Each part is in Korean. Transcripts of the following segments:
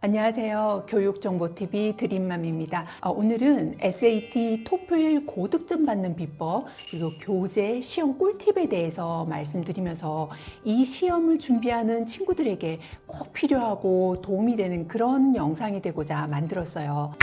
안녕하세요. 교육정보TV 드림맘입니다. 오늘은 SAT, 토플 고득점 받는 비법, 그리고 교재 시험 꿀팁에 대해서 말씀드리면서 이 시험을 준비하는 친구들에게 꼭 필요하고 도움이 되는 그런 영상이 되고자 만들었어요.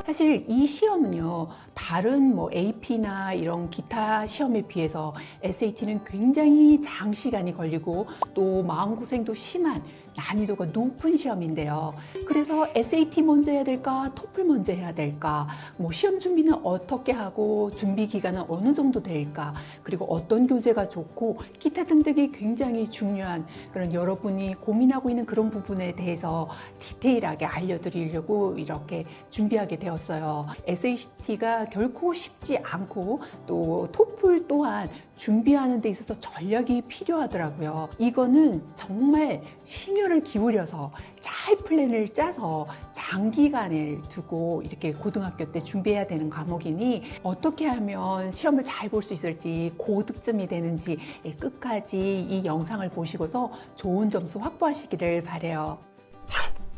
사실 이 시험은요, 다른 AP나 이런 기타 시험에 비해서 SAT는 굉장히 장시간이 걸리고 또 마음고생도 심한 난이도가 높은 시험인데요. 그래서 SAT 먼저 해야 될까, 토플 먼저 해야 될까, 시험 준비는 어떻게 하고 준비 기간은 어느 정도 될까, 그리고 어떤 교재가 좋고 기타 등등이 굉장히 중요한 그런 여러분이 고민하고 있는 그런 부분에 대해서 디테일하게 알려드리려고 이렇게 준비하게 되었어요. SAT가 결코 쉽지 않고 또 토플 또한 준비하는 데 있어서 전략이 필요하더라고요. 이거는 정말 심혈을 기울여서 잘 플랜을 짜서 장기간을 두고 이렇게 고등학교 때 준비해야 되는 과목이니 어떻게 하면 시험을 잘 볼 수 있을지, 고득점이 되는지 끝까지 이 영상을 보시고서 좋은 점수 확보하시기를 바라요.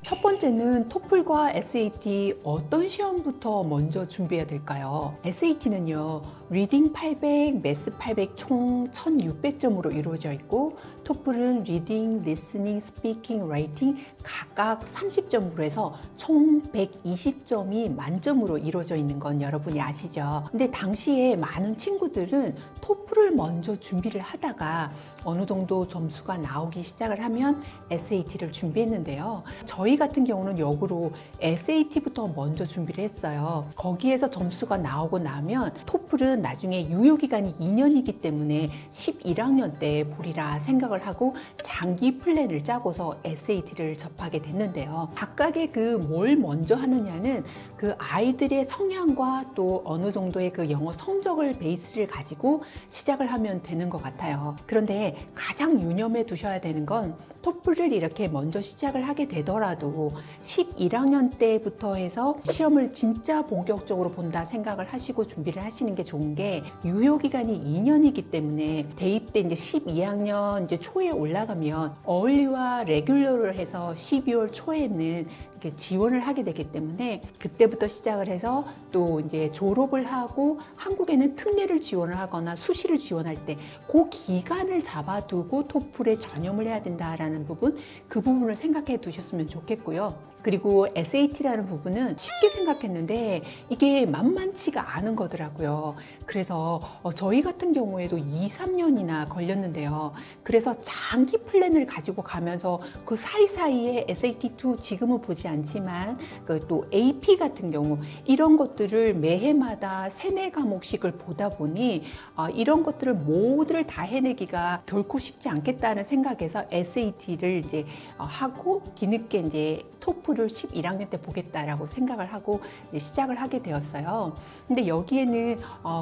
첫 번째는 토플과 SAT 어떤 시험부터 먼저 준비해야 될까요? SAT는요, 리딩 800, 매스 800 총 1600점으로 이루어져 있고, 토플은 리딩, 리스닝, 스피킹, 라이팅 각각 30점으로 해서 총 120점이 만점으로 이루어져 있는 건 여러분이 아시죠? 근데 당시에 많은 친구들은 토플을 먼저 준비를 하다가 어느 정도 점수가 나오기 시작을 하면 SAT를 준비했는데요. 저희 같은 경우는 역으로 SAT부터 먼저 준비를 했어요. 거기에서 점수가 나오고 나면 토플은 나중에 유효기간이 2년이기 때문에 11학년 때 보리라 생각을 하고 장기 플랜을 짜고서 SAT를 접하게 됐는데요. 각각의 뭘 먼저 하느냐는 그 아이들의 성향과 또 어느 정도의 그 영어 성적을 베이스를 가지고 시작을 하면 되는 것 같아요. 그런데 가장 유념해 두셔야 되는 건 토플을 이렇게 먼저 시작을 하게 되더라도 11학년 때부터 해서 시험을 진짜 본격적으로 본다 생각을 하시고 준비를 하시는 게 좋은 게 유효기간이 2년이기 때문에 대입 때 이제 12학년 이제 초에 올라가면 어울리와 레귤러를 해서 12월 초에는 이렇게 지원을 하게 되기 때문에 그때부터 시작을 해서 또 이제 졸업을 하고 한국에는 특례를 지원을 하거나 수시를 지원할 때 그 기간을 잡아두고 토플에 전념을 해야 된다라는 부분, 그 부분을 생각해 두셨으면 좋겠고요. 그리고 SAT라는 부분은 쉽게 생각했는데 이게 만만치가 않은 거더라고요. 그래서 저희 같은 경우에도 2, 3년이나 걸렸는데요. 그래서 장기 플랜을 가지고 가면서 그 사이사이에 SAT2 지금은 보지 않지만 또 AP 같은 경우 이런 것들을 매해마다 3, 4과목씩을 보다 보니 이런 것들을 모두를 다 해내기가 결코 쉽지 않겠다는 생각에서 SAT를 이제 하고 뒤늦게 이제 토플을 11학년 때 보겠다라고 생각을 하고 이제 시작을 하게 되었어요. 근데 여기에는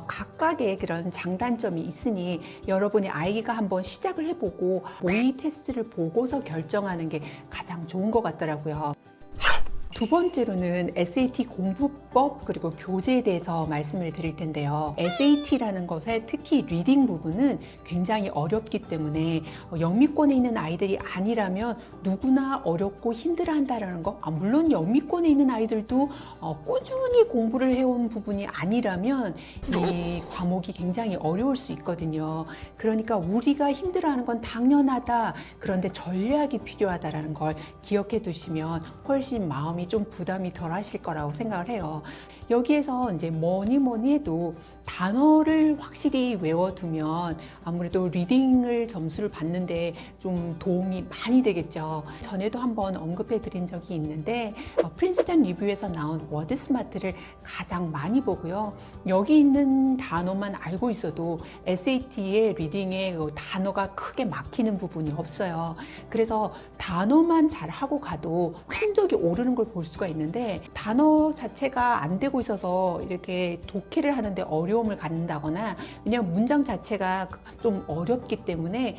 각각의 그런 장단점이 있으니 여러분이 아이가 한번 시작을 해보고 모의 테스트를 보고서 결정하는 게 가장 좋은 것 같더라고요. 두 번째로는 SAT 공부법 그리고 교재에 대해서 말씀을 드릴 텐데요. SAT라는 것에 특히 리딩 부분은 굉장히 어렵기 때문에 영미권에 있는 아이들이 아니라면 누구나 어렵고 힘들어한다는 거, 물론 영미권에 있는 아이들도 꾸준히 공부를 해온 부분이 아니라면 이 과목이 굉장히 어려울 수 있거든요. 그러니까 우리가 힘들어하는 건 당연하다. 그런데 전략이 필요하다는 걸 기억해 두시면 훨씬 마음이 좀 부담이 덜 하실 거라고 생각을 해요. 여기에서 이제 뭐니 해도 단어를 확실히 외워두면 아무래도 리딩을 점수를 받는데 좀 도움이 많이 되겠죠. 전에도 한번 언급해 드린 적이 있는데 프린스턴 리뷰에서 나온 워드 스마트를 가장 많이 보고요. 여기 있는 단어만 알고 있어도 SAT의 리딩에 단어가 크게 막히는 부분이 없어요. 그래서 단어만 잘 하고 가도 성적이 오르는 걸 볼 수가 있는데 단어 자체가 안 되고 있어서 이렇게 독해를 하는데 어려움을 갖는다거나 그냥 문장 자체가 좀 어렵기 때문에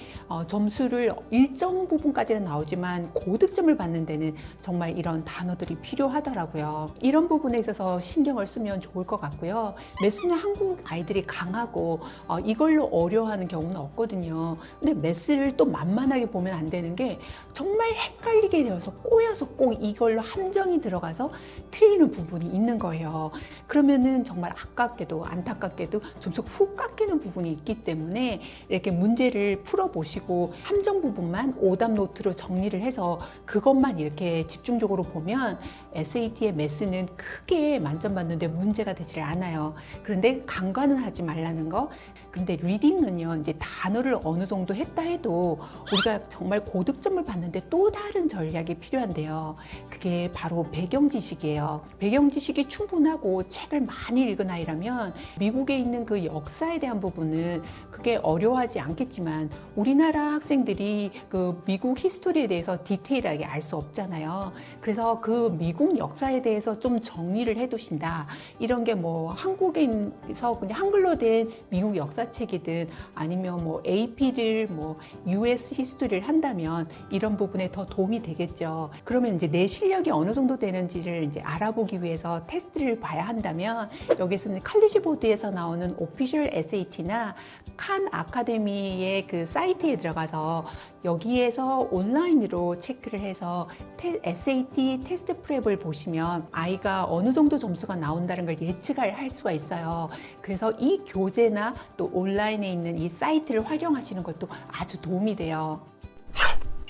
점수를 일정 부분까지는 나오지만 고득점을 받는 데는 정말 이런 단어들이 필요하더라고요. 이런 부분에 있어서 신경을 쓰면 좋을 것 같고요. 매스는 한국 아이들이 강하고 이걸로 어려워하는 경우는 없거든요. 근데 매스를 또 만만하게 보면 안 되는 게 정말 헷갈리게 되어서 꼬여서 꼭 이걸로 함정이 들어가서 틀리는 부분이 있는 거예요. 그러면은 정말 아깝게도 안타깝게도 점수가 훅 깎이는 부분이 있기 때문에 이렇게 문제를 풀어보시고 함정 부분만 오답 노트로 정리를 해서 그것만 이렇게 집중적으로 보면 SAT의 매스는 크게 만점 받는데 문제가 되질 않아요. 그런데 간과는 하지 말라는 거. 근데 리딩은요, 이제 단어를 어느 정도 했다 해도 우리가 정말 고득점을 받는데 또 다른 전략이 필요한데요. 그게 바로 배경 지식이에요. 배경 지식이 충분하고 책을 많이 읽은 아이라면 미국에 있는 그 역사에 대한 부분은 그게 어려워하지 않겠지만 우리나라 학생들이 그 미국 히스토리에 대해서 디테일하게 알 수 없잖아요. 그래서 그 미국 역사에 대해서 좀 정리를 해 두신다. 이런 게 뭐 한국에서 그냥 한글로 된 미국 역사책이든 아니면 뭐 AP를 뭐 US 히스토리를 한다면 이런 부분에 더 도움이 되겠죠. 그러면 이제 내 실력이 어느 정도 되는지를 이제 알아보기 위해서 테스트를 봐야 한다면 여기서는 칼리지 보드에서 나오는 오피셜 SAT나 칸 아카데미의 그 사이트에 들어가서 여기에서 온라인으로 체크를 해서 SAT 테스트 프랩을 보시면 아이가 어느 정도 점수가 나온다는 걸 예측을 할 수가 있어요. 그래서 이 교재나 또 온라인에 있는 이 사이트를 활용하시는 것도 아주 도움이 돼요.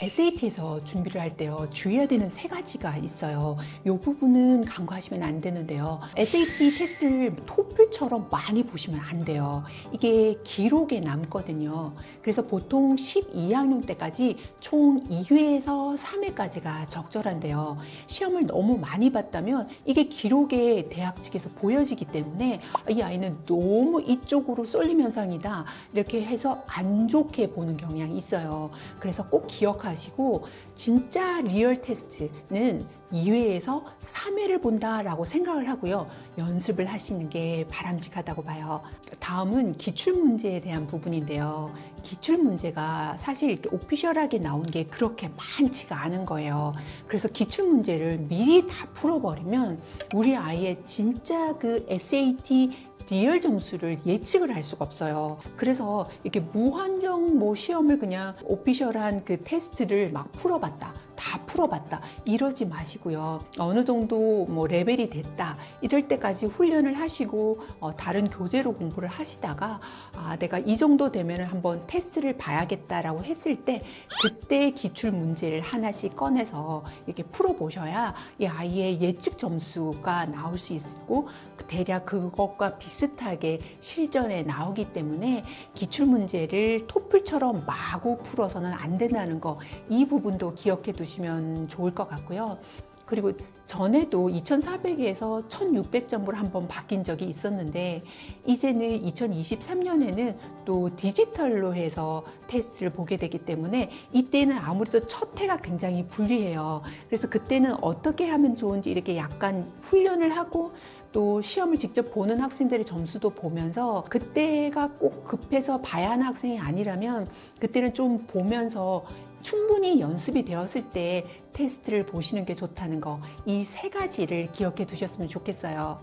SAT에서 준비를 할 때요, 주의해야 되는 3가지가 있어요. 이 부분은 간과하시면 안 되는데요. SAT 테스트를 토플처럼 많이 보시면 안 돼요. 이게 기록에 남거든요. 그래서 보통 12학년 때까지 총 2회에서 3회까지가 적절한데요. 시험을 너무 많이 봤다면 이게 기록에 대학 측에서 보여지기 때문에 이 아이는 너무 이쪽으로 쏠림 현상이다, 이렇게 해서 안 좋게 보는 경향이 있어요. 그래서 꼭 기억하시고 진짜 리얼 테스트는 2회에서 3회를 본다라고 생각을 하고요. 연습을 하시는 게 바람직하다고 봐요. 다음은 기출문제에 대한 부분인데요. 기출문제가 사실 이렇게 오피셜하게 나온 게 그렇게 많지가 않은 거예요. 그래서 기출문제를 미리 다 풀어버리면 우리 아이의 진짜 그 SAT 리얼 점수를 예측을 할 수가 없어요. 그래서 이렇게 무한정 뭐 시험을 그냥 오피셜한 그 테스트를 막 풀어봤다, 다 풀어봤다 이러지 마시고요. 어느 정도 뭐 레벨이 됐다 이럴 때까지 훈련을 하시고 다른 교재로 공부를 하시다가 내가 이 정도 되면 한번 테스트를 봐야겠다라고 했을 때 그때 기출 문제를 하나씩 꺼내서 이렇게 풀어보셔야 이 아이의 예측 점수가 나올 수 있고 대략 그것과 비슷하게 실전에 나오기 때문에 기출 문제를 토플처럼 마구 풀어서는 안 된다는 거, 이 부분도 기억해 두시면 좋을 것 같고요. 그리고 전에도 2400에서 1600점으로 한번 바뀐 적이 있었는데 이제는 2023년에는 또 디지털로 해서 테스트를 보게 되기 때문에 이때는 아무래도 첫 해가 굉장히 불리해요. 그래서 그때는 어떻게 하면 좋은지 이렇게 약간 훈련을 하고 또 시험을 직접 보는 학생들의 점수도 보면서 그때가 꼭 급해서 봐야 하는 학생이 아니라면 그때는 좀 보면서 충분히 연습이 되었을 때 테스트를 보시는 게 좋다는 거, 이 3가지를 기억해 두셨으면 좋겠어요.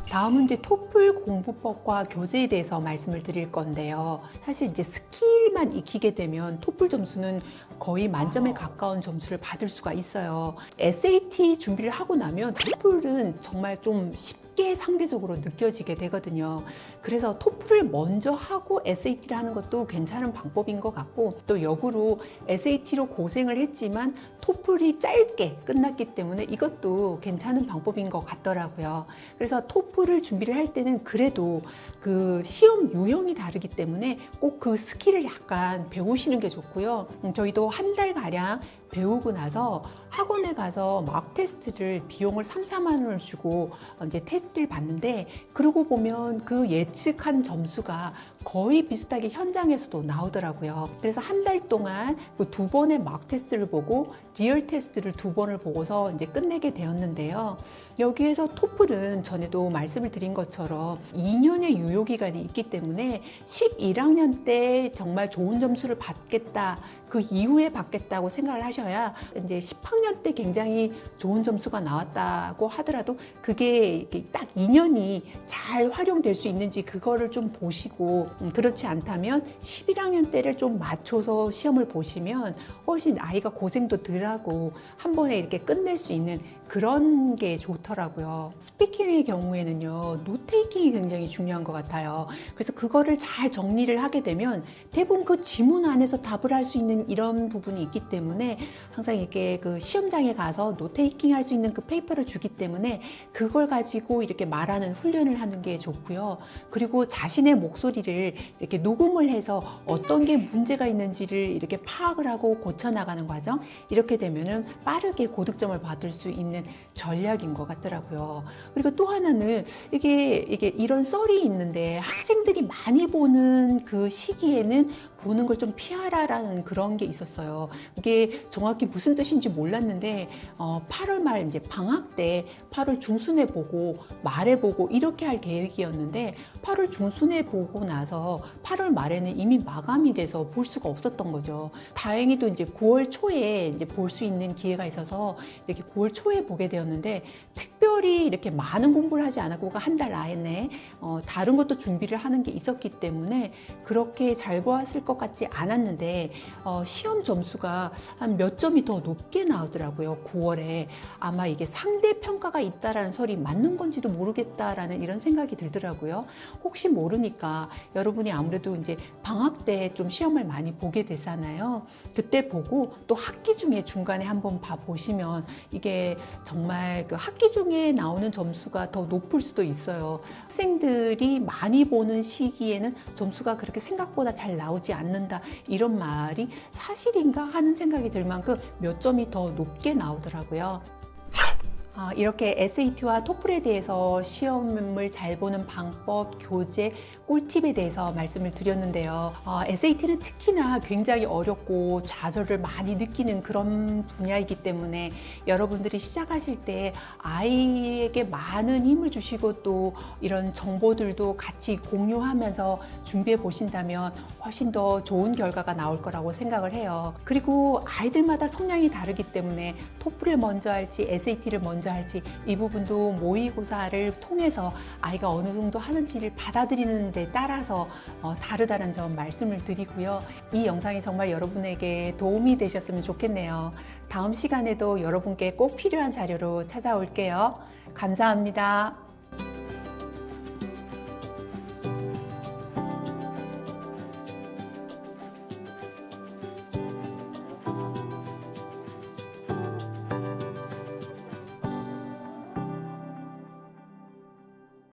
다음은 이제 토플 공부법과 교재에 대해서 말씀을 드릴 건데요. 사실 이제 스킬만 익히게 되면 토플 점수는 거의 만점에 가까운 점수를 받을 수가 있어요. SAT 준비를 하고 나면 토플은 정말 좀 쉽게 상대적으로 느껴지게 되거든요. 그래서 토플을 먼저 하고 SAT를 하는 것도 괜찮은 방법인 것 같고, 또 역으로 SAT로 고생을 했지만 토플이 짧게 끝났기 때문에 이것도 괜찮은 방법인 것 같더라고요. 그래서 토플을 준비를 할 때는 그래도 그 시험 유형이 다르기 때문에 꼭 그 스킬을 약간 배우시는 게 좋고요. 저희도 한 달가량 배우고 나서 학원에 가서 막 테스트를 비용을 3, 4만 원을 주고 이제 테스트를 봤는데, 그러고 보면 그 예측한 점수가 거의 비슷하게 현장에서도 나오더라고요. 그래서 한 달 동안 그 2번의 막 테스트를 보고 리얼 테스트를 2번을 보고서 이제 끝내게 되었는데요. 여기에서 토플은 전에도 말씀을 드린 것처럼 2년의 유효 기간이 있기 때문에 11학년 때 정말 좋은 점수를 받겠다, 그 이후에 받겠다고 생각을 하셔야, 이제 10학년 때 굉장히 좋은 점수가 나왔다고 하더라도 그게 딱 2년이 잘 활용될 수 있는지 그거를 좀 보시고, 그렇지 않다면 11학년 때를 좀 맞춰서 시험을 보시면 훨씬 아이가 고생도 덜 하고 한 번에 이렇게 끝낼 수 있는 그런 게 좋더라고요. 스피킹의 경우에는요, 노테이킹이 굉장히 중요한 것 같아요. 그래서 그거를 잘 정리를 하게 되면 대부분 그 지문 안에서 답을 할 수 있는 이런 부분이 있기 때문에, 항상 이렇게 그 시험장에 가서 노테이킹 할 수 있는 그 페이퍼를 주기 때문에 그걸 가지고 이렇게 말하는 훈련을 하는 게 좋고요. 그리고 자신의 목소리를 이렇게 녹음을 해서 어떤 게 문제가 있는지를 이렇게 파악을 하고 고쳐나가는 과정, 이렇게 되면은 빠르게 고득점을 받을 수 있는 전략인 것 같더라고요. 그리고 또 하나는 이게 이런 썰이 있는데, 학생들이 많이 보는 그 시기에는 보는 걸 좀 피하라라는 그런 게 있었어요. 이게 정확히 무슨 뜻인지 몰랐는데 8월 말 이제 방학 때 8월 중순에 보고 말에 보고 이렇게 할 계획이었는데, 8월 중순에 보고 나서 8월 말에는 이미 마감이 돼서 볼 수가 없었던 거죠. 다행히도 이제 9월 초에 이제 볼 수 있는 기회가 있어서 이렇게 9월 초에 보게 되었는데, 특별히 이렇게 많은 공부를 하지 않았고 한 달 안에 다른 것도 준비를 하는 게 있었기 때문에 그렇게 잘 보았을 것 같지 않았는데, 시험 점수가 한 몇 점이 더 높게 나오더라고요. 9월에. 아마 이게 상대 평가가 있다라는 설이 맞는 건지도 모르겠다라는 이런 생각이 들더라고요. 혹시 모르니까 여러분이 아무래도 이제 방학 때 좀 시험을 많이 보게 되잖아요. 그때 보고 또 학기 중에 중간에 한번 봐보시면 이게 정말 그 학기 중에 나오는 점수가 더 높을 수도 있어요. 학생들이 많이 보는 시기에는 점수가 그렇게 생각보다 잘 나오지 않는다, 이런 말이 사실인가 하는 생각이 들 만큼 몇 점이 더 높게 나오더라고요. 이렇게 SAT와 토플에 대해서 시험을 잘 보는 방법, 교재, 꿀팁에 대해서 말씀을 드렸는데요. SAT는 특히나 굉장히 어렵고 좌절을 많이 느끼는 그런 분야이기 때문에 여러분들이 시작하실 때 아이에게 많은 힘을 주시고 또 이런 정보들도 같이 공유하면서 준비해 보신다면 훨씬 더 좋은 결과가 나올 거라고 생각을 해요. 그리고 아이들마다 성향이 다르기 때문에 토플을 먼저 할지 SAT를 먼저 할지, 이 부분도 모의고사를 통해서 아이가 어느 정도 하는지를 받아들이는 데 따라서 다르다는 점 말씀을 드리고요. 이 영상이 정말 여러분에게 도움이 되셨으면 좋겠네요. 다음 시간에도 여러분께 꼭 필요한 자료로 찾아올게요. 감사합니다.